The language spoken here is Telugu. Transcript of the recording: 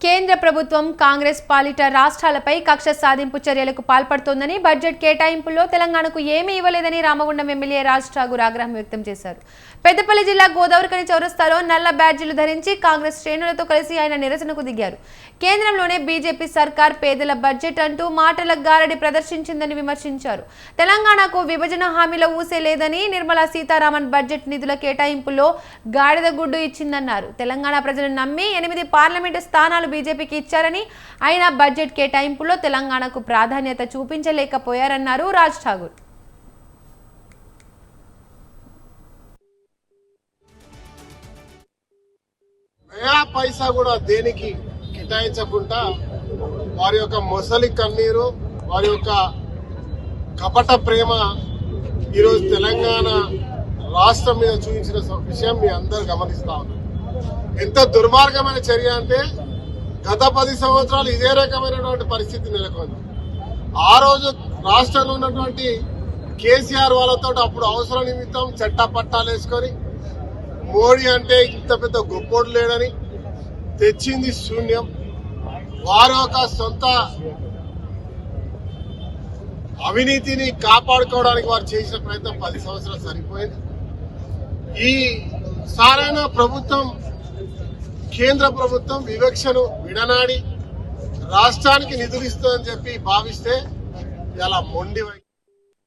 కేంద్ర ప్రభుత్వం కాంగ్రెస్ పాలిట రాష్ట్రాలపై కక్ష సాధింపు చర్యలకు పాల్పడుతోందని బడ్జెట్ కేటాయింపుల్లో తెలంగాణకు ఏమీ ఇవ్వలేదని రామగుండం ఎమ్మెల్యే రాజ్ ఠాగూర్ ఆగ్రహం వ్యక్తం చేశారు. పెద్దపల్లి జిల్లా గోదావరిఖని చౌరస్తాలో నల్ల బ్యాడ్జీలు ధరించి కాంగ్రెస్ శ్రేణులతో కలిసి ఆయన నిరసనకు దిగారు. కేంద్రంలోనే బీజేపీ సర్కార్ పేదల బడ్జెట్ అంటూ మాటల గారడి ప్రదర్శించిందని విమర్శించారు. తెలంగాణకు విభజన హామీల ఊసే లేదని, నిర్మలా సీతారామన్ బడ్జెట్ నిధుల కేటాయింపుల్లో గాడిద గుడ్డు ఇచ్చిందన్నారు. తెలంగాణ ప్రజలు నమ్మి 8 పార్లమెంటు స్థానాలు బీజేపీకి ఇచ్చారని, ఆయన బడ్జెట్ కేటాయింపుల్లో తెలంగాణకు ప్రాధాన్యత చూపించలేకపోయారన్నారు రాజ్ ఠాగూర్. పైసా కూడా దేనికి కేటాయించకుండా వారి యొక్క మొసలి కన్నీరు, వారి యొక్క కపట ప్రేమ ఈరోజు తెలంగాణ రాష్ట్రం మీద చూపించిన విషయం మీ అందరూ గమనిస్తా ఉన్నారు. ఎంత దుర్మార్గమైన చర్య అంటే గత 10 సంవత్సరాలు ఇదే రకమైనటువంటి పరిస్థితి నెలకొంది. ఆ రోజు రాష్ట్రంలో ఉన్నటువంటి కేసీఆర్ వాళ్ళతో అప్పుడు అవసరం నిమిత్తం చట్టపట్టాలు వేసుకొని మోడీ అంటే ఇంత పెద్ద గొప్పోడు లేడని తెచ్చింది శూన్యం. వారి యొక్క సొంత అవినీతిని కాపాడుకోవడానికి వారు చేసిన ప్రయత్నం 10 సంవత్సరాలు సరిపోయింది. ఈ సారైన ప్రభుత్వం, కేంద్ర ప్రభుత్వం వివక్షను విడనాడి రాష్ట్రానికి నిధులు ఇస్తుందని చెప్పి భావిస్తే ఇలా మొండి